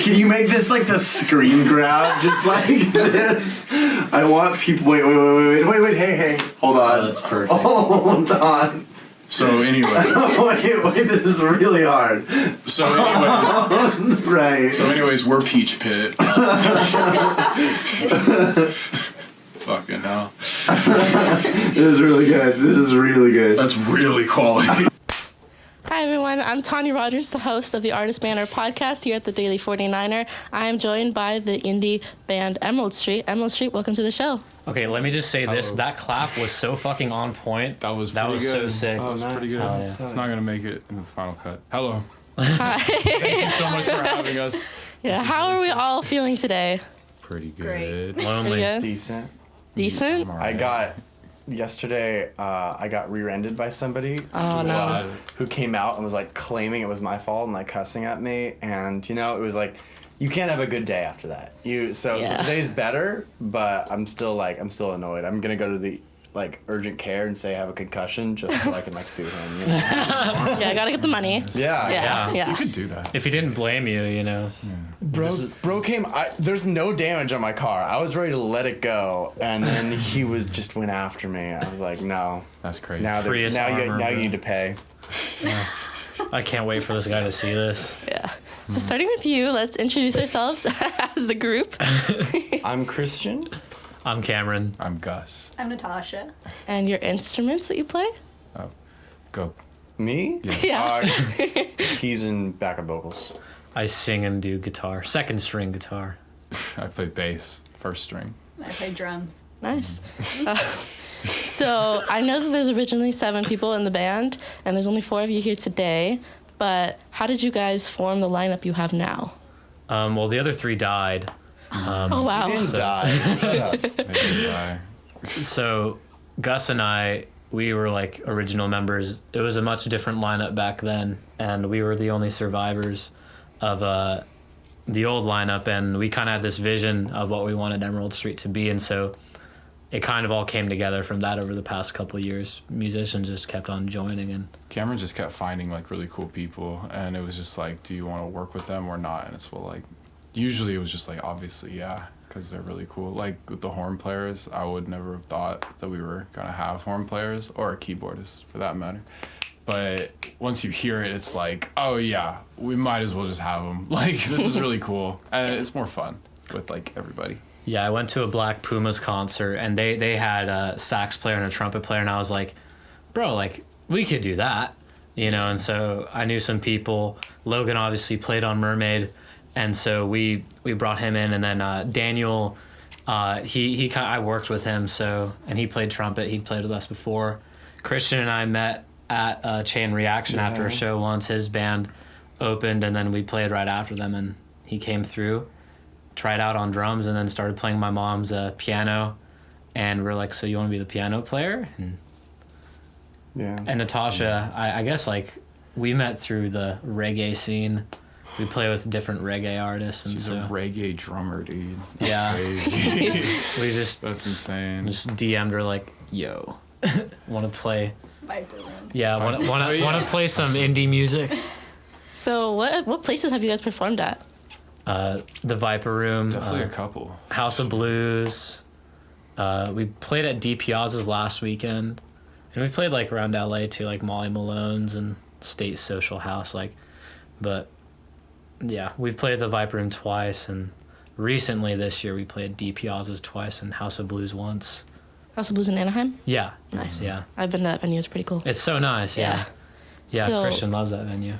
Can you make this like the screen grab? Just like this. I want people. Wait. Hey. Hold on. Oh, that's perfect. Hold on. So anyway. wait. This is really hard. So anyways. Right. So anyways, we're Peach Pit. Fucking hell. This is really good. That's really quality. Hi everyone, I'm Tanya Rogers, the host of the Artist Banner podcast here at the Daily 49er. I am joined by the indie band Emerald Street. Emerald Street, welcome to the show. Okay, let me just say this. That clap was so fucking on point. That was so sick. That was pretty good. Yeah. It's not going to make it in the final cut. Hello. Hi. Thank you so much for having us. Yeah, how are we all feeling today? Pretty good. Great. Lonely. Pretty good? Decent. Decent? I got yesterday. I got rear-ended by somebody. Oh, no. Who came out and was like claiming it was my fault and like cussing at me, and it was like, you can't have a good day after that. So today's better, but I'm still annoyed. I'm gonna go to the urgent care and say I have a concussion just so I can sue him. Yeah, I gotta get the money. Yeah. You could do that. If he didn't blame you, Bro came. There's no damage on my car. I was ready to let it go, and then he went after me. I was like, no. That's crazy. Now you need to pay. I can't wait for this guy to see this. Yeah. So starting with you, let's introduce ourselves as the group. I'm Christian. I'm Cameron. I'm Gus. I'm Natasha. And your instruments that you play? Oh, go. Me? Yeah. Keys and backup vocals. I sing and do guitar. Second string guitar. I play bass, first string. I play drums. Nice. So I know that there's originally 7 people in the band, and there's only 4 of you here today. But how did you guys form the lineup you have now? Well, the other 3 died. Oh wow! He didn't die. Shut up. They didn't die. So Gus and I, we were original members. It was a much different lineup back then, and we were the only survivors of the old lineup, and we kind of had this vision of what we wanted Emerald Street to be, and so it kind of all came together from that over the past couple of years. Musicians just kept on joining, and Cameron just kept finding really cool people, and it was just do you want to work with them or not? And it's usually it was just obviously yeah, because they're really cool. With the horn players, I would never have thought that we were gonna have horn players or a keyboardist for that matter. But once you hear it, it's oh yeah, we might as well just have them. This is really cool, and it's more fun with everybody. yeah, I went to a Black Pumas concert, and they had a sax player and a trumpet player, and I was like, bro, we could do that, and so I knew some people. Logan obviously played on Mermaid, and so we brought him in, and then Daniel, I worked with him, and he played trumpet. He'd played with us before. Christian and I met at Chain Reaction after a show once. His band opened, and then we played right after them, and he came through, tried out on drums, and then started playing my mom's piano, and we're like, so you want to be the piano player? And Natasha, I guess we met through the reggae scene. We play with different reggae artists, and She's so a reggae drummer, dude. yeah, Crazy. we just That's insane. just DM'd her yo, want to play? Vibe to them. Yeah, want to play some indie music? So what places have you guys performed at? The Viper Room, Definitely a couple. House of Blues. We played at D Piazza's last weekend, and we played around LA too, Molly Malone's and State Social House, but yeah, we've played the Viper Room twice, and recently this year we played D Piazza's twice and House of Blues once. House of Blues in Anaheim? Yeah. Nice. Yeah. I've been to that venue. It's pretty cool. It's so nice. Yeah. Yeah. So- Christian loves that venue.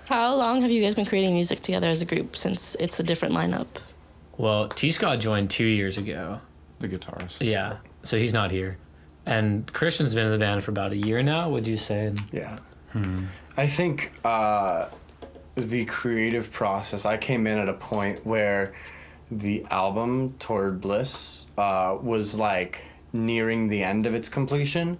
How long have you guys been creating music together as a group since it's a different lineup? Well, T. Scott joined 2 years ago. The guitarist. Yeah. So he's not here. And Christian's been in the band for about a year now, would you say? Yeah. I think the creative process, I came in at a point where the album Toward Bliss was nearing the end of its completion.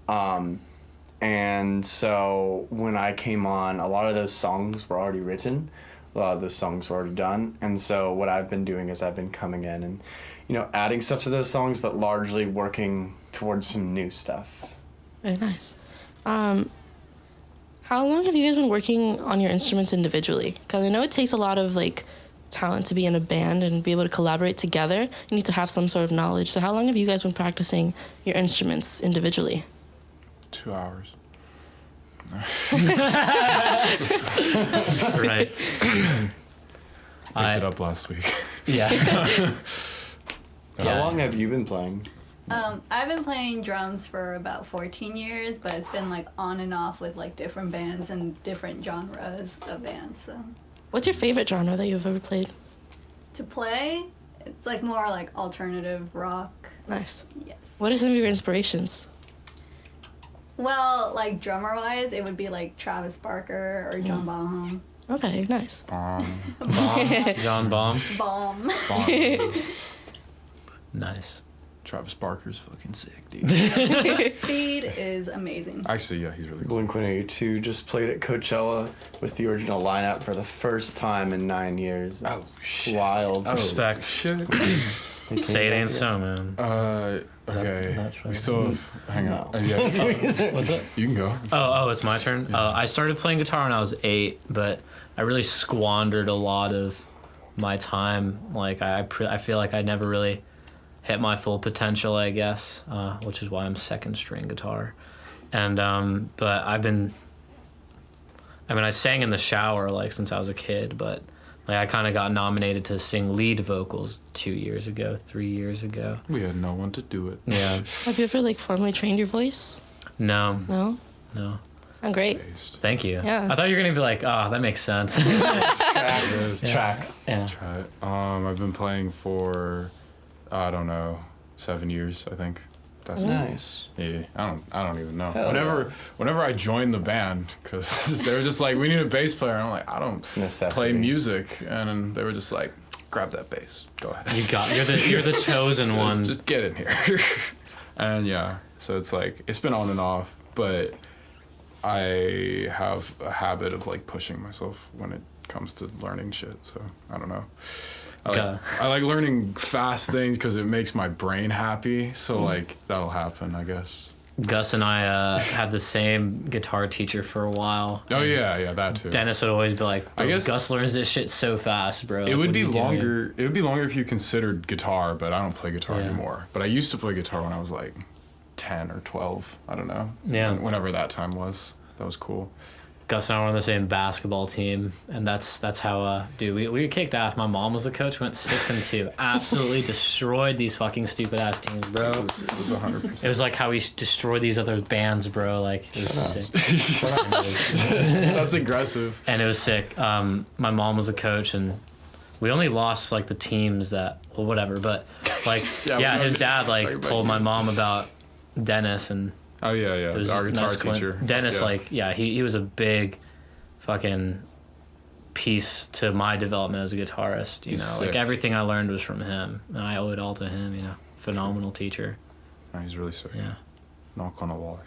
And so when I came on, a lot of those songs were already written. A lot of those songs were already done. And so what I've been doing is I've been coming in and, adding stuff to those songs, but largely working towards some new stuff. Very nice. How long have you guys been working on your instruments individually? Because I know it takes a lot of like talent to be in a band and be able to collaborate together. You need to have some sort of knowledge. So how long have you guys been practicing your instruments individually? 2 hours. Right. Picked it up last week. Yeah. How long have you been playing? I've been playing drums for about 14 years, but it's been like on and off with like different bands and different genres of bands. So What's your favorite genre that you've ever played? to play, it's like more like alternative rock. Nice. Yes. What are some of your inspirations? Well, like drummer wise, it would be like Travis Barker or John Bonham. Okay, nice. Bomb. John Bomb. Bomb. Nice. Travis Barker's fucking sick, dude. Speed is amazing. Actually, yeah, he's really cool. Blink-182 just played at Coachella with the original lineup for the first time in 9 years. That's wild. Respect. Shit. Say it ain't so, man. Okay. not true? We still have. Hang on. No. Yeah. What's up? You can go. Oh, it's my turn. I started playing guitar when I was 8, but I really squandered a lot of my time. Like I feel like I never really hit my full potential, I guess, which is why I'm second string guitar. And but I sang in the shower like since I was a kid, but like I kind of got nominated to sing lead vocals 3 years ago. We had no one to do it. Yeah. Have you ever like formally trained your voice? No. No? No. Sound great. Based. Thank you. Yeah. I thought you were gonna be like, oh, that makes sense. Tracks. Yeah. Try it. I've been playing for, I don't know, 7 years, I think. That's Nice. Yeah, I don't even know. Hell Whenever I joined the band, because they were just like, we need a bass player, and I'm like, I don't Necessity. play music, and then they were just like, grab that bass, go ahead. You're the chosen one. Just get in here. And yeah, so it's like it's been on and off, but I have a habit of like pushing myself when it comes to learning shit. So I don't know. I like learning fast things because it makes my brain happy. So like that'll happen, I guess. Gus and I had the same guitar teacher for a while. Oh yeah, that too. Dennis would always be like, I guess- Gus learns this shit so fast, bro. It Like, would what are be you doing?" longer. It would be longer if you considered guitar, but I don't play guitar Yeah. anymore. But I used to play guitar when I was like 10 or 12. I don't know. Yeah. Whenever that time was, that was cool. Gus and I were on the same basketball team, and that's how we kicked ass. My mom was the coach. Went 6-2. Absolutely destroyed these fucking stupid ass teams, bro. It was 100%. It was like how we destroyed these other bands, bro. Like it was sick. That's aggressive. And it was sick. My mom was a coach, and we only lost like the teams that, well, whatever. But like, Yeah, yeah, we his know- dad like talking about told you. my mom about Dennis, and Oh yeah, it was our guitar nice coin- teacher. Dennis, Yeah. like, yeah, he was a big, fucking piece to my development as a guitarist. You He's know, sick. like everything I learned was from him, and I owe it all to him. You know, phenomenal teacher. No, he's really sick. Yeah. Not gonna lie.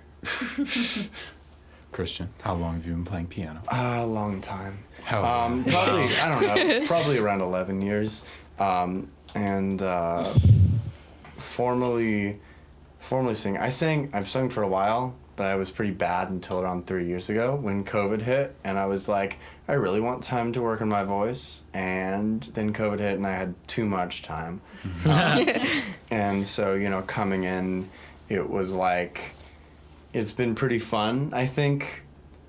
Christian, how long have you been playing piano? A long time. How Probably, I don't know, probably around 11 years. And formally sing. I've sung for a while, but I was pretty bad until around 3 years ago when COVID hit, and I was like, I really want time to work on my voice. And then COVID hit, and I had too much time. And so, you know, coming in, it was like, it's been pretty fun. I think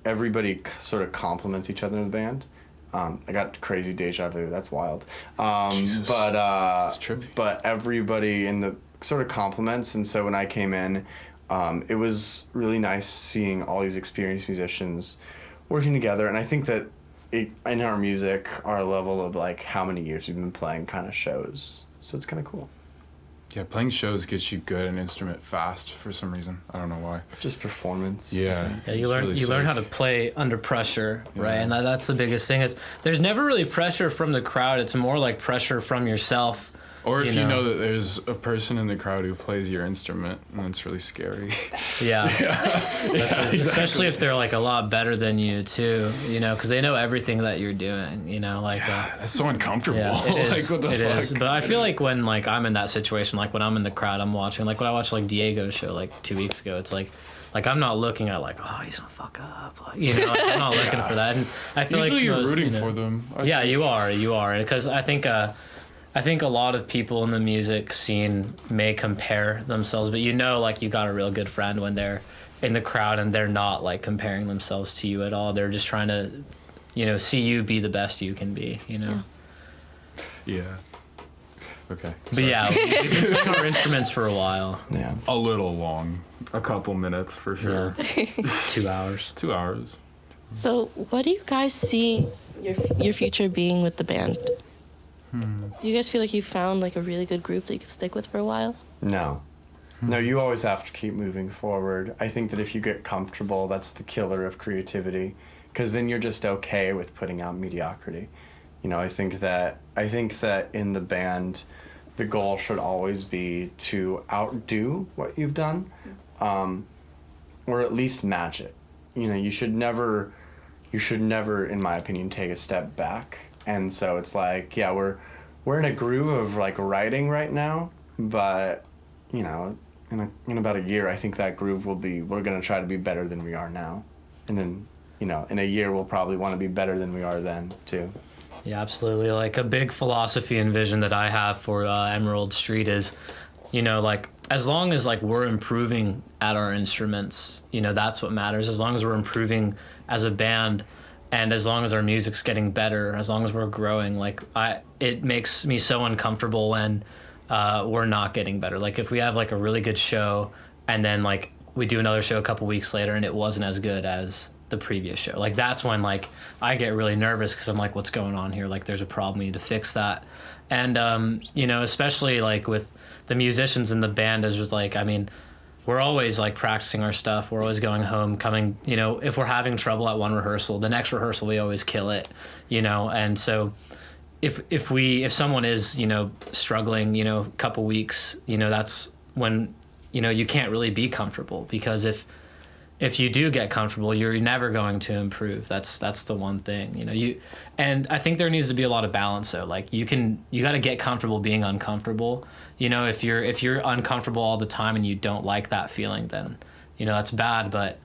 everybody sort of compliments each other in the band. I got crazy deja vu. That's wild. Jesus. But It's trippy. but everybody in the sort of compliments, and so when I came in, it was really nice seeing all these experienced musicians working together. And I think that in our music, our level of like how many years we've been playing kind of shows. So it's kind of cool. Yeah, playing shows gets you good at an instrument fast for some reason. I don't know why. Just performance. Yeah. Yeah, it's you learn really you learn sick. how to play under pressure, right? Yeah. And that's the biggest thing. Is there's never really pressure from the crowd. It's more like pressure from yourself. Or if you you know. know that there's a person in the crowd who plays your instrument, and it's really scary. Yeah. Especially if they're like a lot better than you too, you know, because they know everything that you're doing, you know, like. That's so uncomfortable. Yeah, it is. Like, what the It fuck? is. But I feel like when like I'm in that situation, like when I'm in the crowd, I'm watching, like when I watched like Diego's show like 2 weeks ago, it's like like I'm not looking at like, oh, he's gonna fuck up, like, you know, like, I'm not looking for that. And I feel Usually like you're most, rooting you know, for them. yeah, you are, because I think a lot of people in the music scene may compare themselves, but you know, like you got a real good friend when they're in the crowd and they're not like comparing themselves to you at all. They're just trying to, you know, see you be the best you can be, you know. Yeah. Okay. But yeah, we've been playing our instruments for a while. Yeah. A little long. A couple minutes for sure. Yeah. 2 hours. 2 hours. So, what do you guys see your future being with the band? You guys feel like you found like a really good group that you could stick with for a while? No. No, you always have to keep moving forward. I think that if you get comfortable, that's the killer of creativity, because then you're just okay with putting out mediocrity. You know, I think that in the band, the goal should always be to outdo what you've done, or at least match it. You know, you should never, in my opinion, take a step back. And so it's like, yeah, we're in a groove of like writing right now, but you know, in about a year, I think that groove we're gonna try to be better than we are now, and then, you know, in a year we'll probably want to be better than we are then too. Yeah, absolutely. Like a big philosophy and vision that I have for Emerald Street is, you know, like as long as like we're improving at our instruments, you know, that's what matters. As long as we're improving as a band, and as long as our music's getting better, as long as we're growing, like it makes me so uncomfortable when we're not getting better. Like if we have like a really good show and then like we do another show a couple weeks later and it wasn't as good as the previous show, like that's when like I get really nervous, because I'm like, what's going on here? Like there's a problem, we need to fix that. And you know, especially like with the musicians in the band, is just like, I mean, we're always like practicing our stuff, we're always going home, coming, you know, if we're having trouble at one rehearsal, the next rehearsal we always kill it, you know. And so if someone is, you know, struggling, you know, a couple weeks, you know, that's when, you know, you can't really be comfortable, because if you do get comfortable, you're never going to improve. That's the one thing, you know. And I think there needs to be a lot of balance though. Like you got to get comfortable being uncomfortable. You know, if you're uncomfortable all the time and you don't like that feeling, then, you know, that's bad. But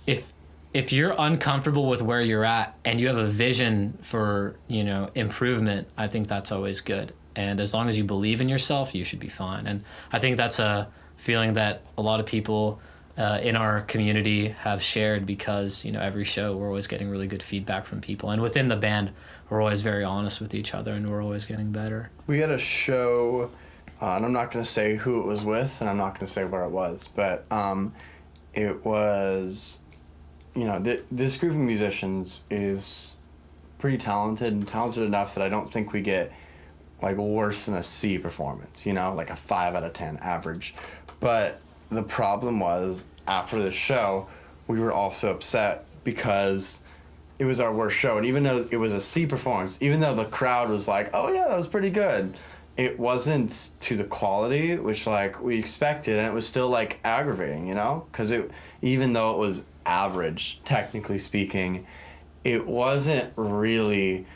if you're uncomfortable with where you're at and you have a vision for, you know, improvement, I think that's always good. And as long as you believe in yourself, you should be fine. And I think that's a feeling that a lot of people in our community have shared, because, you know, every show we're always getting really good feedback from people, and within the band we're always very honest with each other and we're always getting better. We had a show, and I'm not going to say who it was with, and I'm not going to say where it was, but it was, you know, this group of musicians is pretty talented, and talented enough that I don't think we get like worse than a C performance, you know, like a 5 out of 10 average. But the problem was, after the show, we were also upset because it was our worst show. And even though it was a C performance, even though the crowd was like, oh yeah, that was pretty good, it wasn't to the quality which like we expected, and it was still like aggravating, you know? Because even though it was average, technically speaking, it wasn't really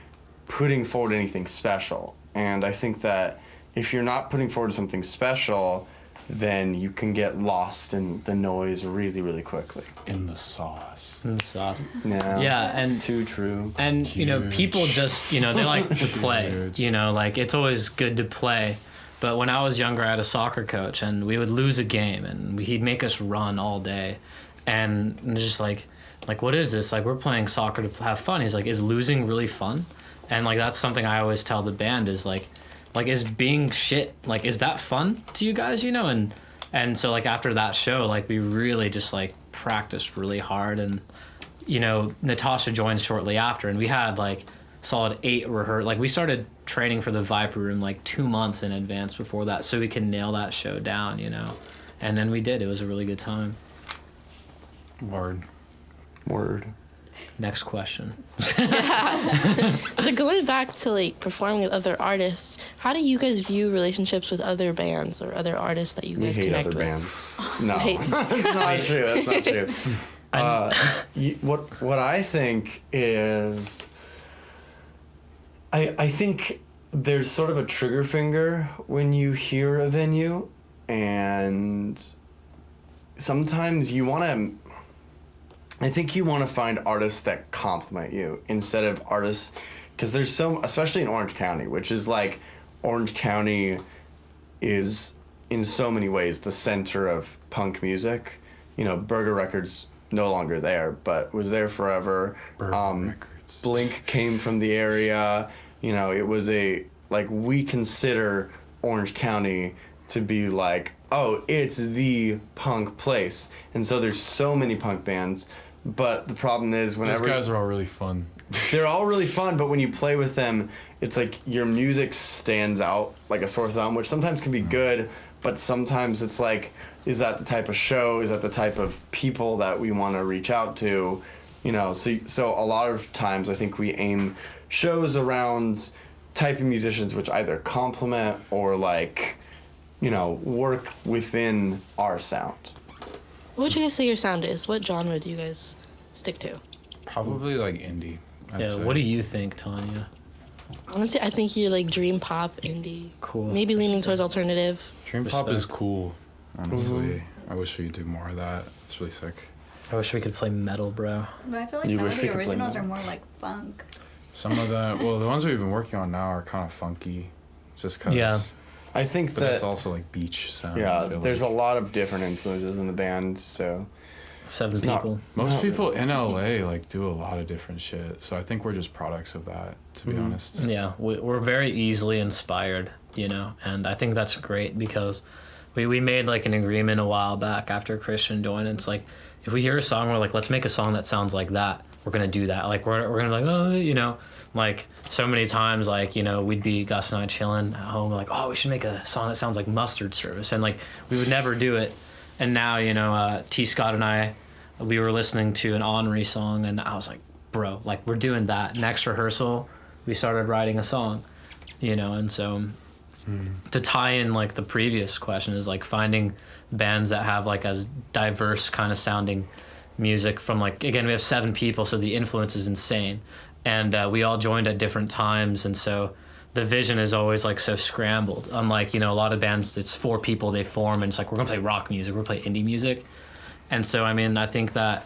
putting forward anything special. And I think that if you're not putting forward something special, then you can get lost in the noise really, really quickly. In the sauce. Yeah, and too true. And you know, people just, you know, they like to play. You know, like it's always good to play. But when I was younger, I had a soccer coach, and we would lose a game, and he'd make us run all day, and just like what is this? Like, we're playing soccer to have fun. He's like, is losing really fun? And like that's something I always tell the band is like is being shit, like, is that fun to you guys, you know? And so like after that show, like we really just like practiced really hard, and you know, Natasha joined shortly after, and we had like solid 8 rehearsals. Like we started training for the Viper Room like 2 months in advance before that, so we could nail that show down, you know. And then we did. It was a really good time. Word. Next question. So going back to like performing with other artists, how do you guys view relationships with other bands or other artists that you guys We hate connect other with? bands. No, that's not true. That's not true. What I think is, I think there's sort of a trigger finger when you hear a venue, and sometimes you want to. I think you want to find artists that complement you instead of artists, because there's so, especially in Orange County, which is like, Orange County is in so many ways the center of punk music. You know, Burger Records no longer there, but was there forever. Records. Blink came from the area. You know, it was we consider Orange County to be like, oh, it's the punk place. And so there's so many punk bands. But the problem is whenever... Those guys are all really fun. They're all really fun, but when you play with them, it's like your music stands out like a sore thumb, which sometimes can be good, but sometimes it's like, is that the type of show? Is that the type of people that we want to reach out to? You know, so a lot of times I think we aim shows around type of musicians which either complement or like, you know, work within our sound. What would you guys say your sound is? What genre do you guys stick to? Probably like indie. I'd say. What do you think, Tanya? Honestly, I think you're like dream pop, indie. Cool. Maybe leaning towards alternative. Dream pop is Respect. cool, honestly. I wish we could do more of that. It's really sick. I wish we could play metal, bro. But I feel like You some wish of we the could play originals are more. more like funk. Some of them, well, the ones we've been working on now are kind of funky, just because. Yeah. I think But it's that, also like beach sound. I yeah, feel there's a like. lot of different influences in the band, so... 7 It's not- people. Most No. people in LA like do a lot of different shit, so I think we're just products of that, to be honest. Yeah, we're very easily inspired, you know, and I think that's great because we made like an agreement a while back after Christian joined. And it's like, if we hear a song, we're like, let's make a song that sounds like that. We're gonna do that. Like we're gonna like, oh, you know, like so many times, like, you know, we'd be Gus and I chilling at home, like, oh, we should make a song that sounds like Mustard Service, and like we would never do it. And now, you know, T. Scott and I, we were listening to an Henri song, and I was like, bro, like we're doing that. Next rehearsal, we started writing a song, you know. And so to tie in like the previous question is like finding bands that have like as diverse kind of sounding music from, like, again, we have 7 people, so the influence is insane, and we all joined at different times, and so the vision is always like so scrambled. Unlike, you know, a lot of bands, it's 4 people, they form, and it's like, we're gonna play rock music, we're gonna play indie music. And so, I mean, I think that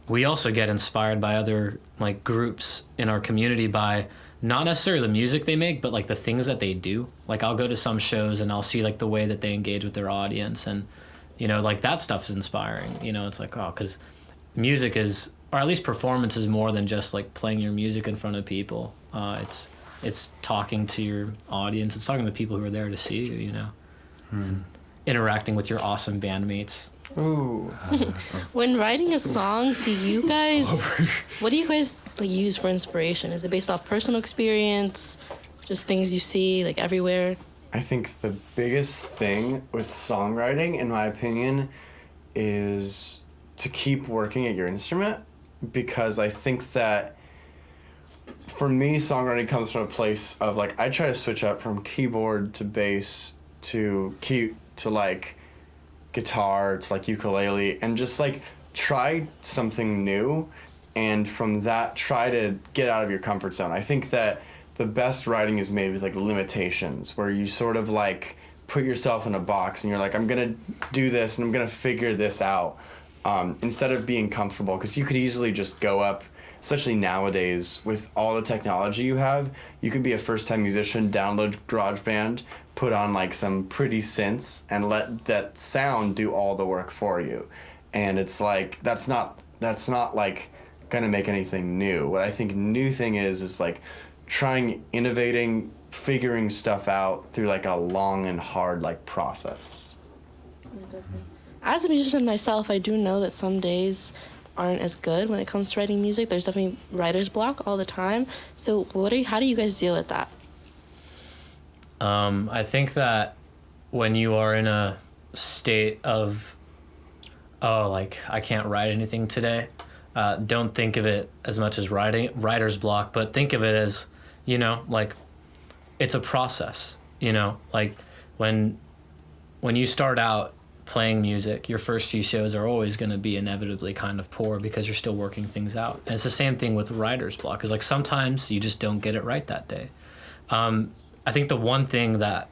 we also get inspired by other like groups in our community by not necessarily the music they make, but like the things that they do. Like I'll go to some shows and I'll see like the way that they engage with their audience, and, you know, like that stuff is inspiring. You know, it's like, oh, because music is, or at least performance is more than just like playing your music in front of people. It's talking to your audience. It's talking to the people who are there to see you, you know, and interacting with your awesome bandmates. Ooh. When writing a song, do you guys, what do you guys like use for inspiration? Is it based off personal experience, just things you see like everywhere? I think the biggest thing with songwriting, in my opinion, is to keep working at your instrument, because I think that for me, songwriting comes from a place of like, I try to switch up from keyboard to bass to like guitar to like ukulele, and just like try something new, and from that try to get out of your comfort zone. I think that the best writing is made with like limitations, where you sort of like put yourself in a box and you're like, I'm gonna do this and I'm gonna figure this out, instead of being comfortable, because you could easily just go up, especially nowadays with all the technology you have, you could be a first-time musician, download GarageBand, put on like some pretty synths, and let that sound do all the work for you. And it's like, that's not like gonna make anything new. What I think new thing is like trying, innovating, figuring stuff out through like a long and hard like process. As a musician myself, I do know that some days aren't as good when it comes to writing music. There's definitely writer's block all the time. So how do you guys deal with that? I think that when you are in a state of, oh, like, I can't write anything today, don't think of it as much as writer's block, but think of it as, you know, like, it's a process, you know? Like, when you start out playing music, your first few shows are always going to be inevitably kind of poor because you're still working things out. And it's the same thing with writer's block, is like sometimes you just don't get it right that day. I think the one thing that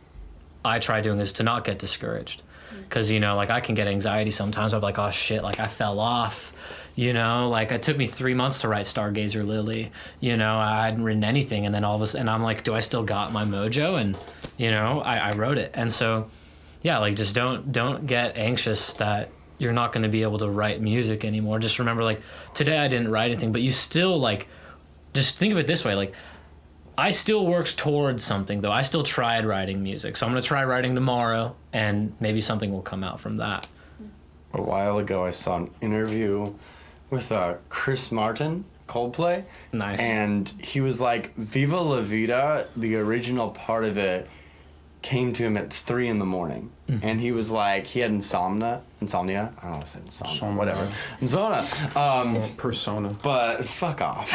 I try doing is to not get discouraged. because, you know, like I can get anxiety sometimes. I'm like, oh shit, like I fell off, you know, like it took me 3 months to write Stargazer Lily, you know, I hadn't written anything, and then all of a sudden I'm like, do I still got my mojo? And, you know, I wrote it. And so, yeah, like just don't get anxious that you're not going to be able to write music anymore. Just remember, like, today I didn't write anything, but you still, like, just think of it this way, like, I still worked towards something, though. I still tried writing music. So I'm going to try writing tomorrow, and maybe something will come out from that. A while ago, I saw an interview with Chris Martin, Coldplay. Nice. And he was like, Viva La Vida, the original part of it, came to him at 3 a.m. And he was like, he had insomnia. I don't know if I said insomnia, whatever. Insomnia. Persona. But fuck off.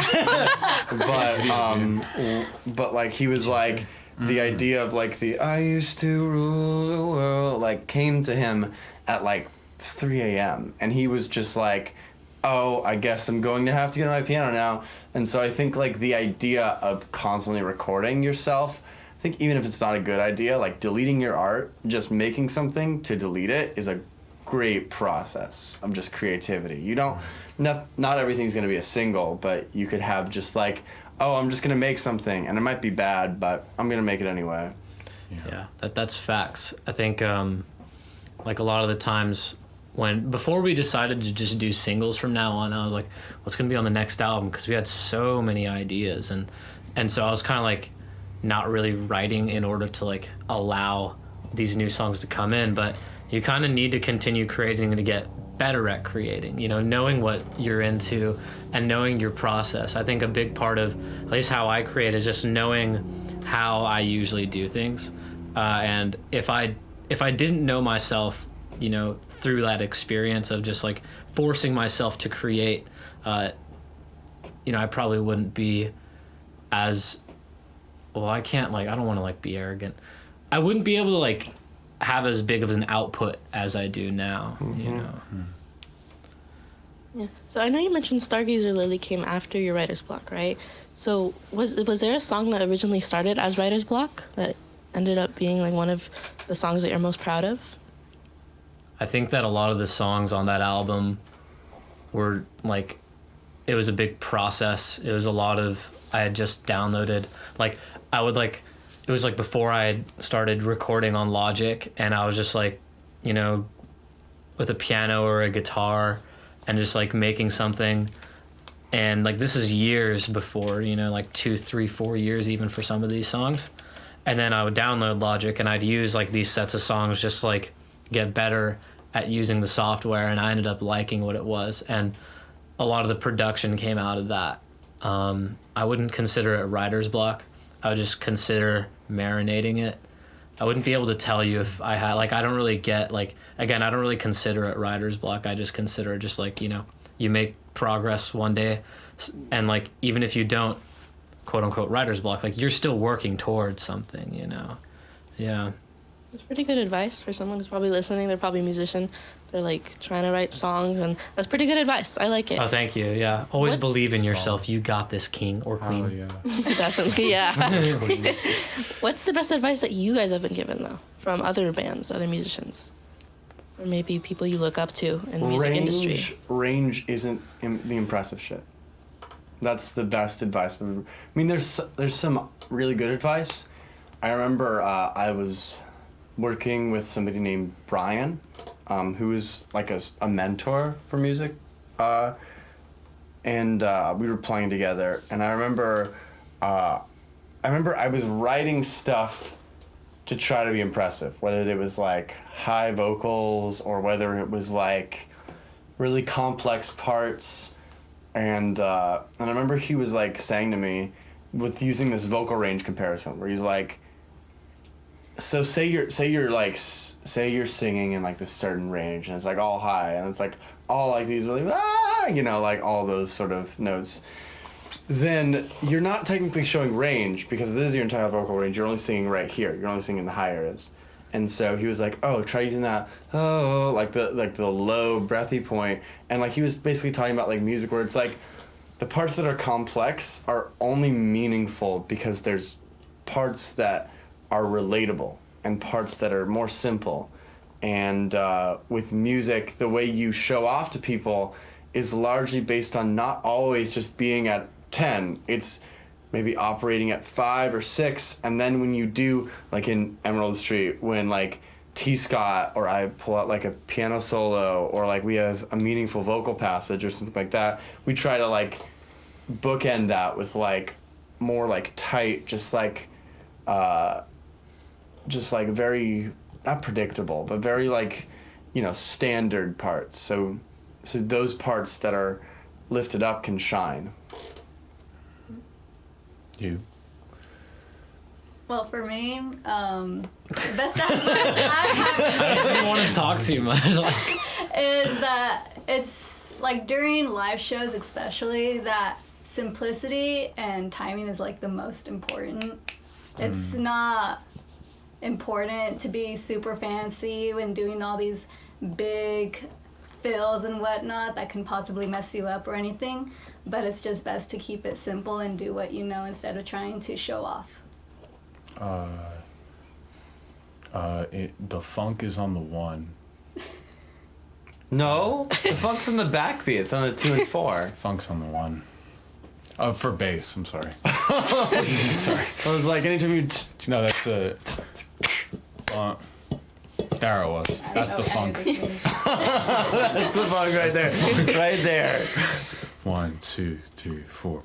but like he was like, the idea of like the I used to rule the world like came to him at like 3 a.m. and he was just like, oh, I guess I'm going to have to get on my piano now. And so I think like the idea of constantly recording yourself, I think even if it's not a good idea, like deleting your art, just making something to delete it is a great process of just creativity. You don't, not everything's going to be a single, but you could have just like, oh, I'm just going to make something and it might be bad, but I'm going to make it anyway. Yeah, that's facts. I think like a lot of the times before we decided to just do singles from now on, I was like, what's going to be on the next album? Because we had so many ideas. And so I was kind of like, not really writing in order to like allow these new songs to come in, but you kind of need to continue creating to get better at creating, you know, knowing what you're into and knowing your process. I think a big part of at least how I create is just knowing how I usually do things, and if I didn't know myself, you know, through that experience of just like forcing myself to create, you know, I probably wouldn't be as well, I can't, like, I don't want to, like, be arrogant. I wouldn't be able to, like, have as big of an output as I do now, you know? Yeah. So I know you mentioned Stargazer Lily came after your writer's block, right? So was there a song that originally started as writer's block that ended up being, like, one of the songs that you're most proud of? I think that a lot of the songs on that album were, like, it was a big process. It was a lot of, I had just downloaded, like, I would like, it was like before I had started recording on Logic, and I was just like, you know, with a piano or a guitar and just like making something. And like, this is years before, you know, like 2, 3, 4 years even for some of these songs. And then I would download Logic and I'd use like these sets of songs, just like get better at using the software. And I ended up liking what it was. And a lot of the production came out of that. I wouldn't consider it writer's block. I would just consider marinating it. I wouldn't be able to tell you if I had, like, I don't really get, like, again, I don't really consider it writer's block. I just consider it just like, you know, you make progress one day, and like, even if you don't, quote unquote, writer's block, like, you're still working towards something, you know? Yeah. That's pretty good advice for someone who's probably listening. They're probably a musician. They're like trying to write songs, and that's pretty good advice. I like it. Oh, thank you. Yeah. Always believe in yourself. You got this, king or queen. Oh, yeah. Definitely, yeah. What's the best advice that you guys have been given, though, from other bands, other musicians? Or maybe people you look up to in the music industry? Range isn't the impressive shit. That's the best advice. I mean, there's some really good advice. I remember I was working with somebody named Brian, who is like a mentor for music, and we were playing together. And I remember I was writing stuff to try to be impressive, whether it was like high vocals or whether it was like really complex parts. And I remember he was like saying to me, with using this vocal range comparison, where he's like, so say you're singing in like this certain range, and it's like all high, and it's like all like these really you know, like all those sort of notes. Then you're not technically showing range, because if this is your entire vocal range, you're only singing right here. You're only singing the high areas. And so he was like, oh, try using that like the low breathy point, and like he was basically talking about like music where it's like the parts that are complex are only meaningful because there's parts that are relatable and parts that are more simple. And with music, the way you show off to people is largely based on not always just being at 10. It's maybe operating at 5 or 6, and then when you do, like in Emerald Street, when like T. Scott or I pull out like a piano solo, or like we have a meaningful vocal passage or something like that, we try to like bookend that with like more like tight, just like very, not predictable, but very like, standard parts. So those parts that are lifted up can shine. You. Well, for me, the best advice I I just didn't want to talk too much. have is that it's like during live shows, especially, that simplicity and timing is like the most important. It's not important to be super fancy when doing all these big fills and whatnot that can possibly mess you up or anything, but it's just best to keep it simple and do what you know instead of trying to show off. The funk is on the 1. No, the funk's in the backbeat. It's on the 2 and 4. Funk's on the 1. For bass, I'm sorry. Sorry. I was like, anytime you... No, that's a... there it was. That's the funk. That's the funk right there. Right there. 1, 2, 3, 4.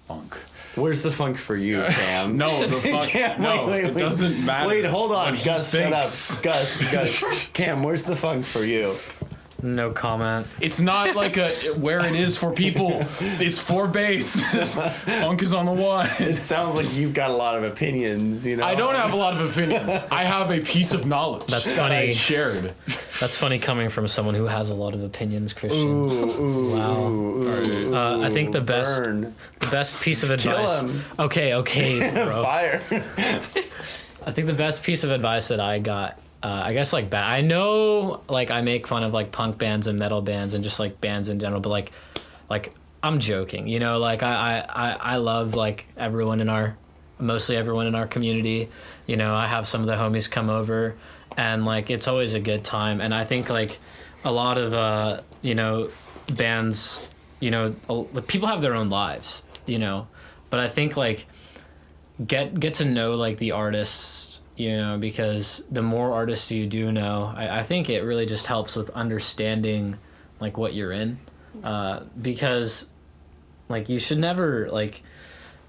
Funk. Where's the funk for you, Cam? No, the funk. Cam, no, it doesn't matter. Wait, hold on. what he Gus, shut up. thinks. Gus. Cam, where's the funk for you? No comment. It's not like where it is for people. It's for bass. Funk is on the 1. It sounds like you've got a lot of opinions, I don't have a lot of opinions. I have a piece of knowledge That's that I funny. shared. That's funny coming from someone who has a lot of opinions, Christian. Ooh, Wow. ooh, I think the burn. best piece of Kill advice. him. Okay, bro. Fire. I think the best piece of advice that I got, I guess like I know like I make fun of like punk bands and metal bands and just like bands in general, but like I'm joking, like I love like mostly everyone in our community. I have some of the homies come over, and like it's always a good time. And I think like a lot of bands, people have their own lives, but I think like get to know like the artists, because the more artists you do know, I think it really just helps with understanding like what you're in, because like you should never like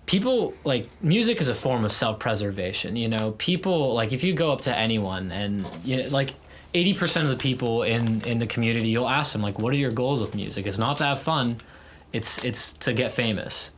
people like music is a form of self-preservation. People like if you go up to anyone and like 80% of the people in the community, you'll ask them like, what are your goals with music? It's not to have fun, it's to get famous,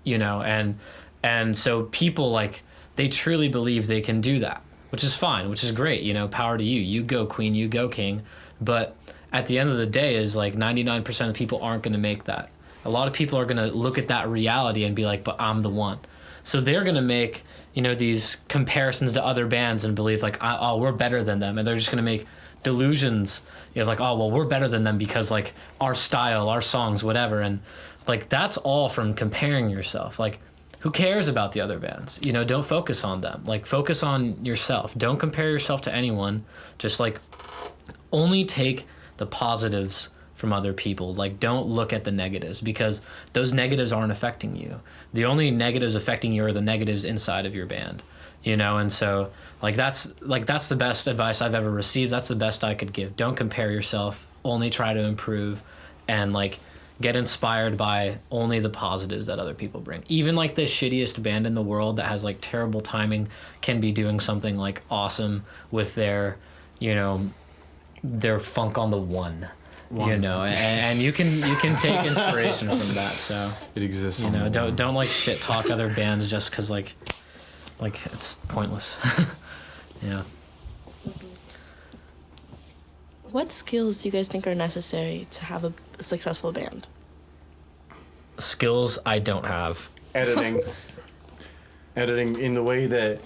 and so people like they truly believe they can do that, which is fine, which is great, power to you. You go queen, you go king. But at the end of the day is like 99% of people aren't going to make that. A lot of people are going to look at that reality and be like, but I'm the one. So they're going to make, these comparisons to other bands and believe like, oh, we're better than them. And they're just going to make delusions, like, oh, well, we're better than them because like our style, our songs, whatever. And like, that's all from comparing yourself. Like, who cares about the other bands? Don't focus on them. Like, focus on yourself. Don't compare yourself to anyone. Just like only take the positives from other people. Like, don't look at the negatives, because those negatives aren't affecting you. The only negatives affecting you are the negatives inside of your band, and so like that's the best advice I've ever received. That's the best I could give. Don't compare yourself. Only try to improve, and like get inspired by only the positives that other people bring. Even like the shittiest band in the world that has like terrible timing can be doing something like awesome with their funk on the 1. And you can take inspiration from that. So It exists. don't like shit talk other bands just because like it's pointless. Yeah. What skills do you guys think are necessary to have a successful band? Skills I don't have. Editing in the way that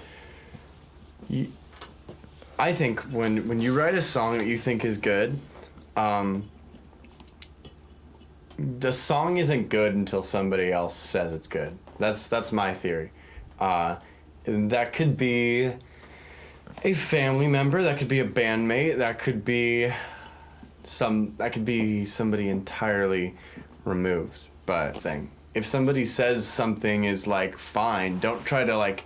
I think when you write a song that you think is good, the song isn't good until somebody else says it's good. That's my theory. And that could be a family member, that could be a bandmate, that could be somebody entirely removed. But if somebody says something is like fine, don't try to like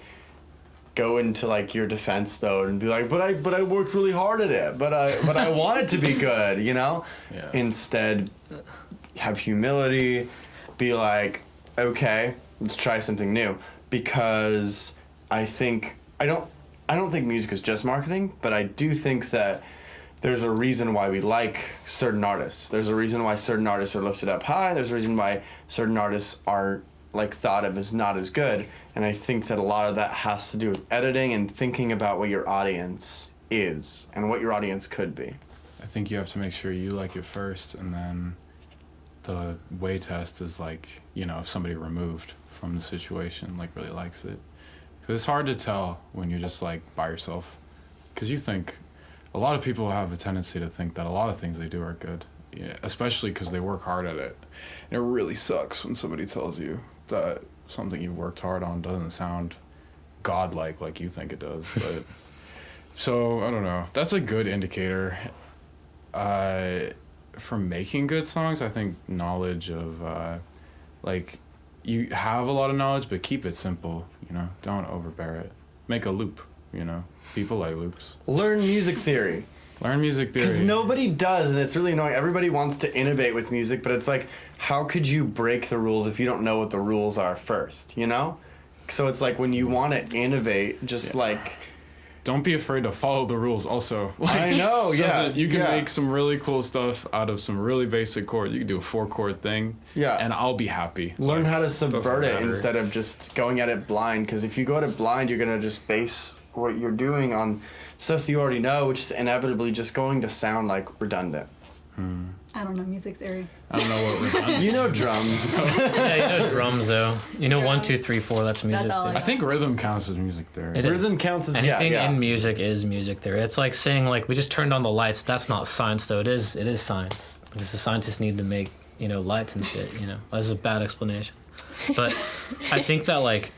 go into like your defense mode and be like, but I worked really hard at it, but I want it to be good, you know? Yeah. Instead, have humility, be like, okay, let's try something new. Because I don't think music is just marketing, but I do think that there's a reason why we like certain artists. There's a reason why certain artists are lifted up high. There's a reason why certain artists are like thought of as not as good. And I think that a lot of that has to do with editing and thinking about what your audience is and what your audience could be. I think you have to make sure you like it first, and then the way test is like, you know, if somebody removed from the situation like really likes it. Because it's hard to tell when you're just like by yourself. Because you think, a lot of people have a tendency to think that a lot of things they do are good. Yeah, especially because they work hard at it. And it really sucks when somebody tells you that something you worked hard on doesn't sound godlike like you think it does. But so I don't know. That's a good indicator. For making good songs, I think knowledge of like you have a lot of knowledge, but keep it simple. You know, don't overbear it. Make a loop. You know, people like loops. Learn music theory. Learn music theory. Because nobody does, and it's really annoying. Everybody wants to innovate with music, but it's like, how could you break the rules if you don't know what the rules are first, you know? So it's like when you want to innovate, just like... Don't be afraid to follow the rules also. Like, I know, yeah. You can yeah. make some really cool stuff out of some really basic chords. You can do a 4-chord thing. Yeah. And I'll be happy. Learn Like, how to subvert it matter. instead of just going at it blind, because if you go at it blind, you're going to just base what you're doing on stuff you already know, which is inevitably just going to sound like redundant. I don't know music theory. I don't know what we're done. You know drums. Yeah, you know drums though. You know 1, Drums. 2, 3, 4. That's music. all I theory. I think rhythm counts as music theory. It is. Rhythm counts as Anything yeah. in music is music theory. It's like saying like we just turned on the lights. That's not science though. It is science because the scientists need to make lights and shit. That's a bad explanation. But I think that like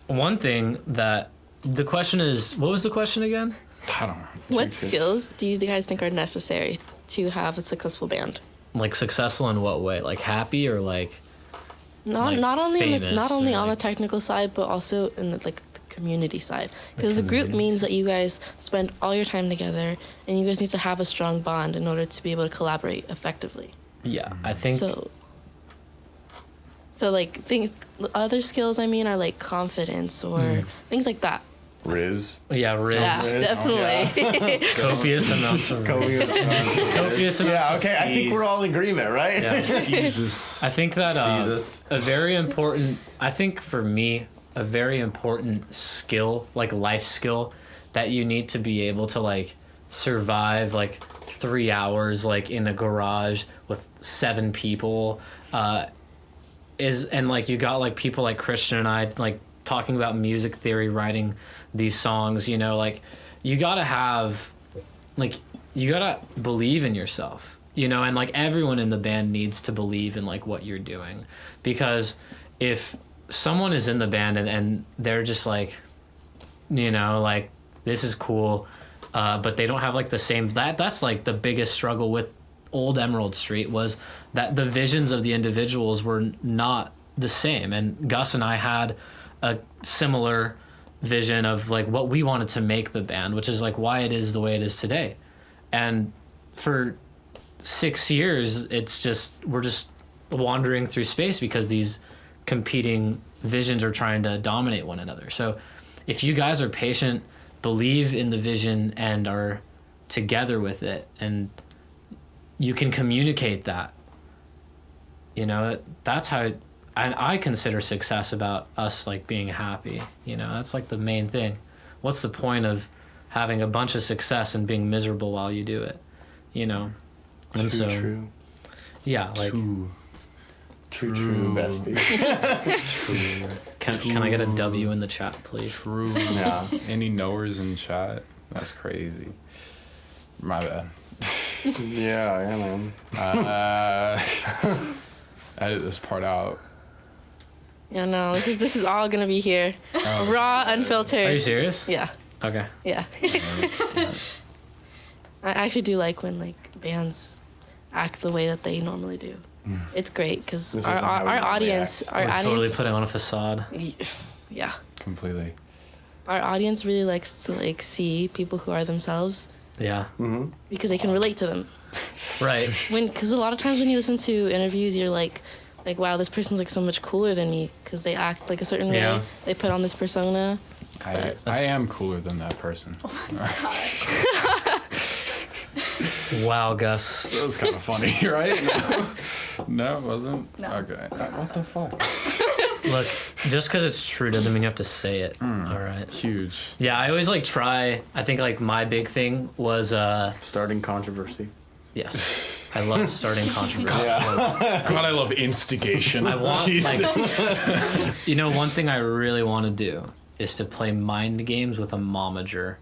one thing that the question is, what was the question again? I don't know. What skills do you guys think are necessary to have a successful band? Like successful in what way? Like happy or like Like Not only famous on or the like- technical side, but also in the community side. Because the group means that you guys spend all your time together, and you guys need to have a strong bond in order to be able to collaborate effectively. Yeah, I think So like other skills I mean are like confidence or things like that. Riz. yeah, Riz. Yeah, Riz. definitely. Copious amounts of copious amounts Yeah, of okay, I think skis. we're all in agreement, right? Yeah. Jesus. I think that Jesus. a very important, I think for me, a very important skill, like life skill, that you need to be able to like survive like 3 hours like in a garage with 7 people, and like you got like people like Christian and I like talking about music theory, writing these songs, like you gotta have, like you gotta believe in yourself, and like everyone in the band needs to believe in like what you're doing, because if someone is in the band and they're just like, like this is cool, but they don't have like the same, that's like the biggest struggle with Old Emerald Street, was that the visions of the individuals were not the same. And Gus and I had a similar vision of like what we wanted to make the band, which is like why it is the way it is today. And for 6 years, we're just wandering through space because these competing visions are trying to dominate one another. So if you guys are patient, believe in the vision, and are together with it, and you can communicate that, that's how I consider success about us like being happy. That's like the main thing. What's the point of having a bunch of success and being miserable while you do it? And True. Yeah, like True, bestie. can I get a W in the chat, please? True. Yeah. Any knowers in chat? That's crazy. My bad. Yeah, man. Edit this part out. Yeah, no, this is all gonna be here, raw, Are you unfiltered. serious? Yeah. Okay. Yeah. I actually do like when like bands act the way that they normally do. It's great because This our isn't how we normally audience, act. our We're totally audience, putting on a facade. yeah, Completely. our audience really likes to like see people who are themselves Yeah. because they can relate to them. Right. Because a lot of times when you listen to interviews, you're like, wow, this person's like so much cooler than me because they act like a certain way. Yeah. They put on this persona. I am cooler than that person. Wow, Gus. That was kind of funny, right? No, it wasn't? No. Okay. What the fuck? Look, just because it's true doesn't mean you have to say it. All right. Huge. Yeah, I always like try. I think like my big thing was Starting controversy. yes. I love starting controversy. God, I love instigation. I want Jesus. like you know one thing I really want to do is to play mind games with a momager.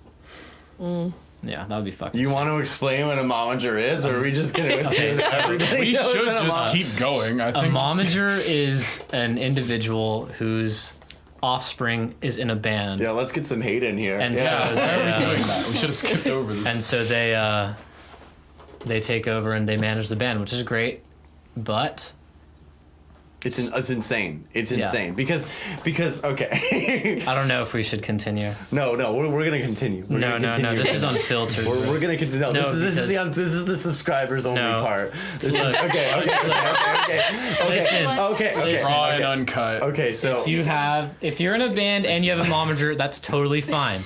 Yeah, that would be fucking. You sick. want to explain what a momager is, or are we just gonna assume that everybody We knows should what a just keep going. I A think. momager is an individual whose offspring is in a band. Yeah, let's get some hate in here. And Yeah, so why are they, we doing that? We should have skipped over this. and so they take over and they manage the band, which is great, but it's insane. It's Yeah. insane because okay. I don't know if we should continue. no, we're gonna continue. We're No, gonna no, continue. this is unfiltered. We're gonna continue. No, No, this is the subscribers only No. part. This is Look. okay. Listen, Okay. Raw and uncut. Okay, so if you're in a band and you have a momager, that's totally fine.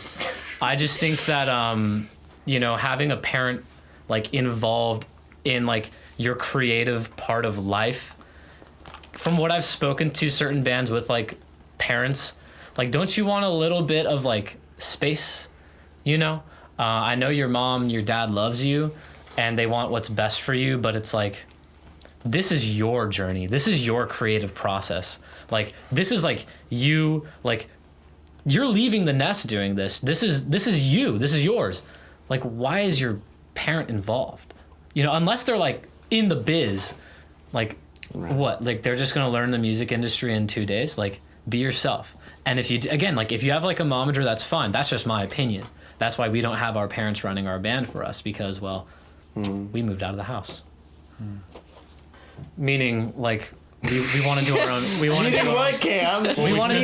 I just think that having a parent like involved in like your creative part of life. From what I've spoken to certain bands with like parents, like don't you want a little bit of like space? I know your mom, your dad loves you, and they want what's best for you, but it's like this is your journey. This is your creative process. Like this is like you like you're leaving the nest doing this. This is you. This is yours. Like why is your parent involved? Unless they're like in the biz, like Right. what? Like they're just gonna learn the music industry in 2 days? Like be yourself. And if you have like a momager, that's fine. That's just my opinion. That's why we don't have our parents running our band for us because we moved out of the house. Meaning like we want to do our own. We want to do what, Cam? we want to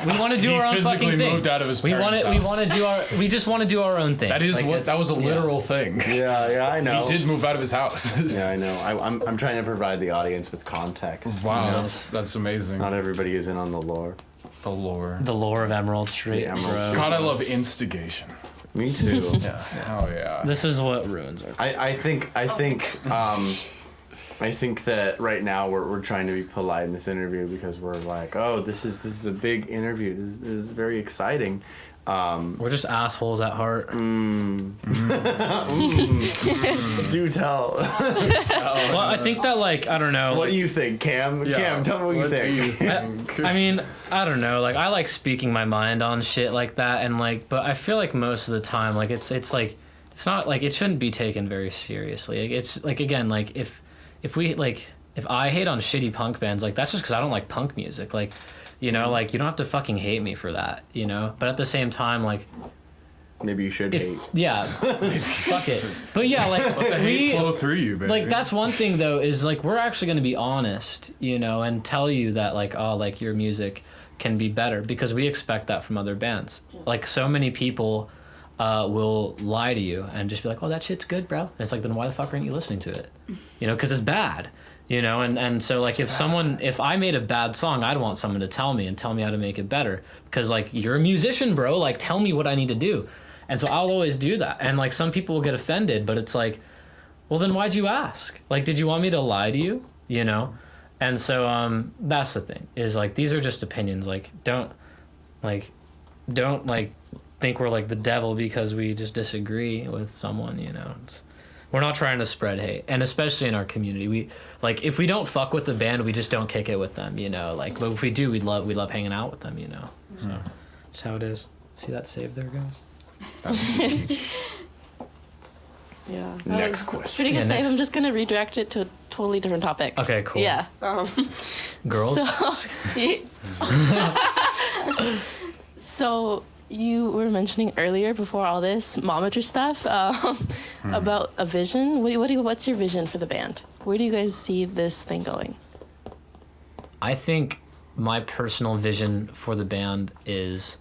we want to do He our own physically fucking thing. moved out of his we want parents' to house. we just want to do our own thing. That is Like, that was a yeah. literal thing. Yeah, I know. He did move out of his house. Yeah, I know. I'm trying to provide the audience with context. Wow, that's amazing. Not everybody is in on the lore. The lore. The lore of Emerald Street. The Emerald bro. Street. God, I love instigation. Me too. Oh yeah. This is what ruins our. I think that right now we're trying to be polite in this interview because we're like, oh, this is a big interview. This is very exciting. We're just assholes at heart. Do tell. Well, I think that like I don't know. What do you think, Cam? Yeah, Cam, tell me what you do you think. think? I mean, I don't know. Like I like speaking my mind on shit like that, and like, but I feel like most of the time, like it's like it's not like it shouldn't be taken very seriously. Like, it's like again, like if I hate on shitty punk bands, like that's just because I don't like punk music. Like, like you don't have to fucking hate me for that, But at the same time, like, Maybe you should hate. fuck it. But yeah, like The hate flow through you, baby. like that's one thing though is like we're actually going to be honest, and tell you that like like your music can be better because we expect that from other bands. Like so many people will lie to you and just be like, oh, that shit's good, bro. And it's like, then why the fuck aren't you listening to it? Because it's bad. And so like if I made a bad song, I'd want someone to tell me how to make it better because like you're a musician, bro. Like tell me what I need to do. And so I'll always do that. And like some people will get offended, but it's like, well, then why'd you ask? Like, did you want me to lie to you? And so that's the thing is like these are just opinions. Like don't think we're like the devil because we just disagree with someone. We're not trying to spread hate, and especially in our community, we like if we don't fuck with the band, we just don't kick it with them. Like but if we do, we love hanging out with them. So that's how it is. See that save there, guys. Yeah. That Next was question. Pretty good Yeah, save. next. I'm just gonna redirect it to a totally different topic. Okay, cool. Yeah. Girls. So, so You were mentioning earlier before all this momager stuff about a vision. What's your vision for the band? Where do you guys see this thing going? I think my personal vision for the band is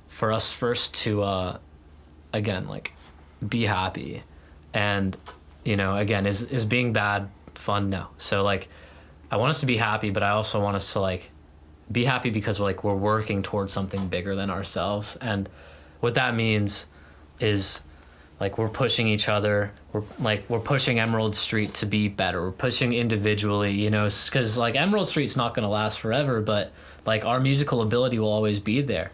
for us first to, again, like, be happy. And, you know, again, is being bad fun? No. So, like, I want us to be happy, but I also want us to, like, be happy because we're working towards something bigger than ourselves. And what that means is, like, we're pushing each other. We're pushing Emerald Street to be better. We're pushing individually, you know, because, like, Emerald Street's not going to last forever, but, like, our musical ability will always be there.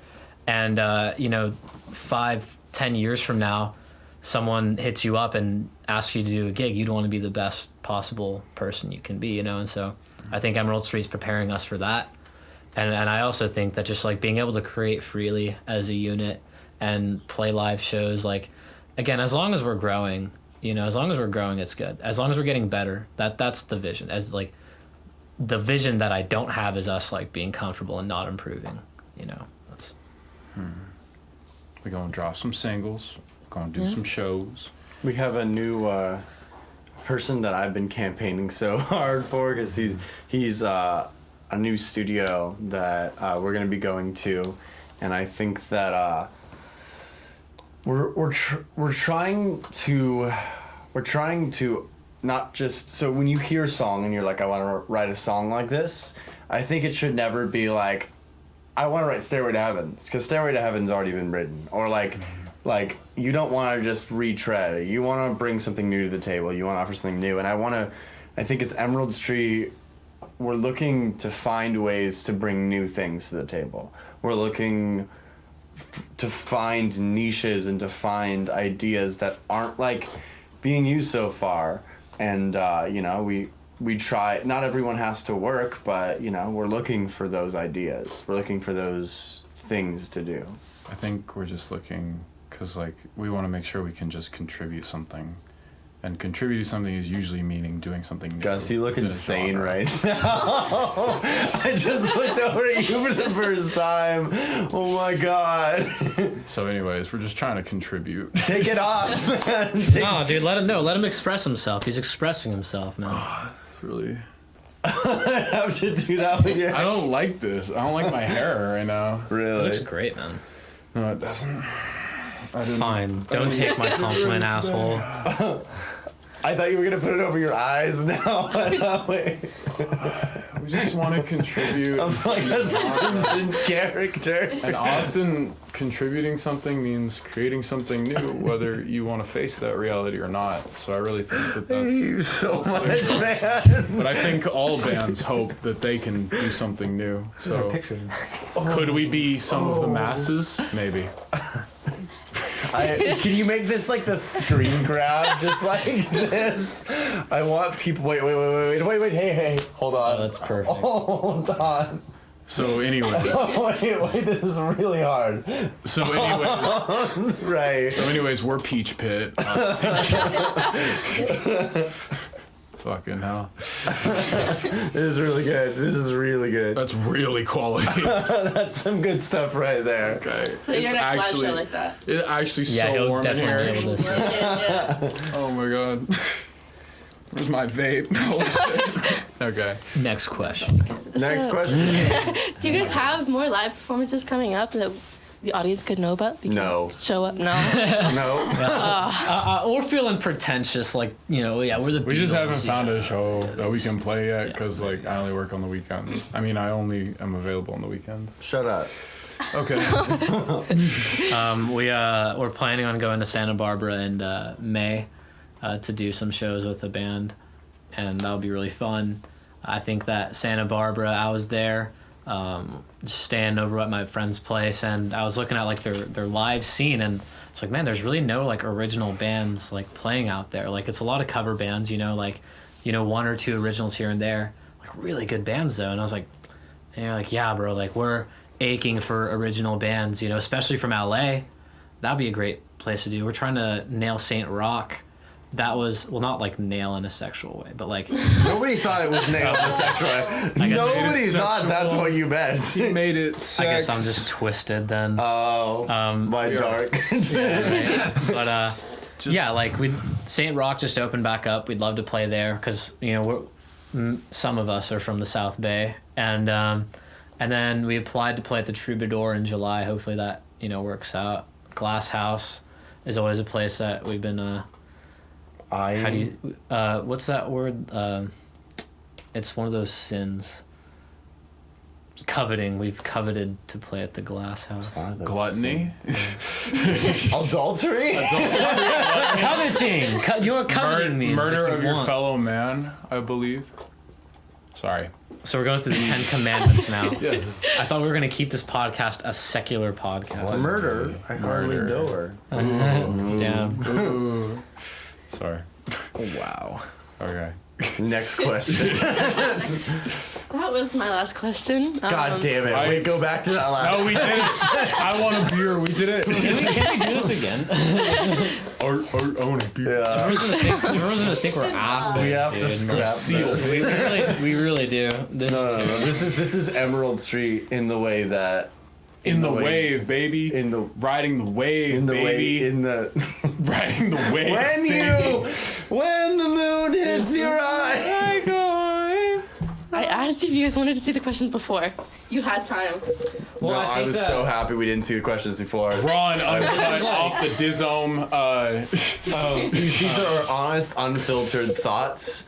And, you know, 5-10 years from now, someone hits you up and asks you to do a gig, you'd want to be the best possible person you can be, you know? And so I think Emerald Street's preparing us for that. And I also think that just, like, being able to create freely as a unit and play live shows, like, again, as long as we're growing, you know, as long as we're growing, it's good. As long as we're getting better, that's the vision. As, like, the vision that I don't have is us, like, being comfortable and not improving, you know? That's... We're going to drop some singles, going to do some shows. We have a new person that I've been campaigning so hard for because he's a new studio that we're going to be going to, and I think that we're trying to not just, so when you hear a song and you're like, I want to write a song like this, I think it should never be like, I want to write Stairway to Heavens, because Stairway to Heaven's already been written, or like you don't want to just retread it. You want to bring something new to the table. You want to offer something new, and I think it's Emerald Street. We're looking to find ways to bring new things to the table. We're looking to find niches and to find ideas that aren't, like, being used so far. And, you know, we try, not everyone has to work, but, you know, we're looking for those ideas. We're looking for those things to do. I think we're just looking, because, like, we want to make sure we can just contribute something. And contributing something is usually meaning doing something new. Gus, you look insane right now. I just looked over at you for the first time. Oh my god. So anyways, we're just trying to contribute. Take it off, man. No, dude, let him know. Let him express himself. He's expressing himself, man. It's really... I have to do that with your... I don't like this. I don't like my hair right now. It Really? looks great, man. No, it doesn't. I didn't. Fine. Don't take my compliment, asshole. I thought you were going to put it over your eyes now. Wait. We just want to contribute. I'm like a Simpsons character. And often contributing something means creating something new, whether you want to face that reality or not. So I really think that that's... You so much, man. But I think all bands hope that they can do something new. So could we be some of the masses? Maybe. Can you make this like the screen grab, just like this? I want people. Wait. Hey, hold on. Oh, that's perfect. Hold on. So anyways. Wait. This is really hard. So anyways. Right. So anyways, we're Peach Pit. Fucking hell. This is really good. That's really quality. That's some good stuff right there. Okay. Play your next live show like that. It's actually Yeah, so he'll warm in definitely here. be able to. Yeah. Oh my god. Where's my vape? Okay. Next question. Next So- question. Do you guys have more live performances coming up that the audience could know about? No. Show up? No. No. We're feeling pretentious, like, you know, yeah, we're the We just Beatles, haven't found yeah. a show that we can play yet because, like, I only work on the weekends. I mean, I only am available on the weekends. Shut up. Okay. We're planning on going to Santa Barbara in May to do some shows with the band, and that'll be really fun. I think that Santa Barbara, I was there, just staying over at my friend's place, and I was looking at like their live scene, and it's like, man, there's really no like original bands like playing out there. Like, it's a lot of cover bands, you know, like, you know, one or two originals here and there, like really good bands though. And I was like, and you're like, yeah, bro, like we're aching for original bands, you know, especially from LA. That'd be a great place to do. We're trying to nail Saint Rock that was, well, not like nail in a sexual way, but like Nobody thought it was nailed in a sexual way. Nobody thought that's what you meant. He made it sex. I guess I'm just twisted then. Oh, my yeah. dark. But yeah, like St. Roch just opened back up. We'd love to play there because some of us are from the South Bay, and then we applied to play at the Troubadour in July. Hopefully that works out. Glass House is always a place that we've been. How do you? What's that word? It's one of those sins. Coveting. We've coveted to play at the Glass House. Gluttony. Adultery? Coveting. You're coveting me. Murder if of you your want. fellow man, I believe. Sorry. So we're going through the 10 Commandments now. Yeah. I thought we were going to keep this podcast a secular podcast. Murder? I hardly Murder. know her. Damn. Ooh. Sorry. Wow. Okay. Next question. That was my last question. God damn it. Wait, go back to that last No, we did it. I want a beer. We did it. Can we do this again? I want a beer. Yeah. Everyone's gonna think we're assholes. We have to dude. scrap this. We really do. This No, is no, no. terrible. This is Emerald Street in the way that... In the wave, baby. In the... Riding the wave, In the baby. way... In the... Riding the wave. When the moon hits your eye. I asked if you guys wanted to see the questions before. You had time. Well, No, I I think was that- so happy we didn't see the questions before. Raw and uncut off the Dizome. These are our honest, unfiltered thoughts.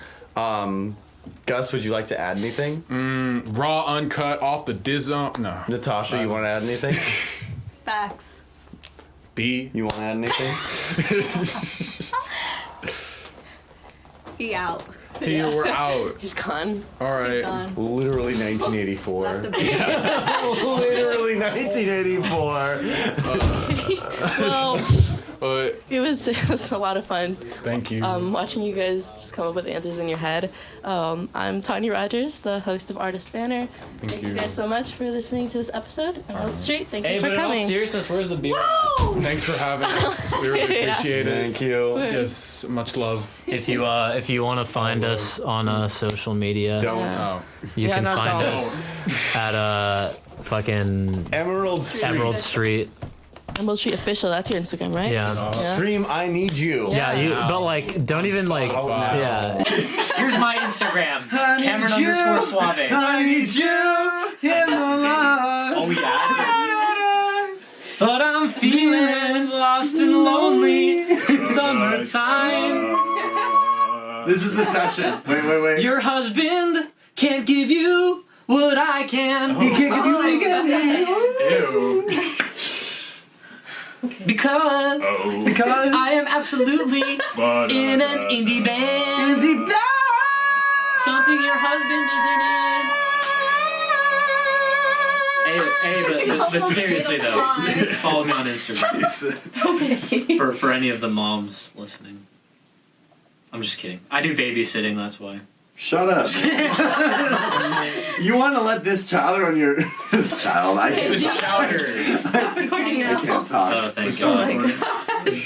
Gus, would you like to add anything? Raw uncut off the Dizome. No. Natasha, you want to add anything? Facts. B. You want to add anything? He out. Here, we're out. He's gone. All right. Gone. Literally 1984. Left the base. Literally 1984. Well, But it was a lot of fun thank you. watching you guys just come up with answers in your head. I'm Tanya Rogers, the host of Artist Banner. Thank you guys so much for listening to this episode. Emerald Street, thank Hey, you but for in all coming. seriousness, where's the beer? Thanks for having us. We really Yeah. appreciate it. Thank you. Yes, much love. If you want to find us on social media, Don't. Oh. you Yeah, can no, find don't. us at fucking Emerald Street. Emerald Street. Emerald Street Official, that's your Instagram, right? Yeah. Yeah. Stream, I need you. Yeah, but like, don't even like. Oh, no. Yeah. Here's my Instagram, Cameron_Suave. I need you in my life. Oh, we added. But I'm feeling lost and lonely. Summertime. This is the session. Wait. Your husband can't give you what I can. He can't give you what he can. Ew. Because I am absolutely in an indie band. Something your husband isn't in. Hey, but seriously though, follow me on Instagram. For any of the moms listening. I'm just kidding. I do babysitting, that's why. Shut up. You want to let this child on your... This child, I can't This chowder. Recording now. talk. Oh, thank So God. recording.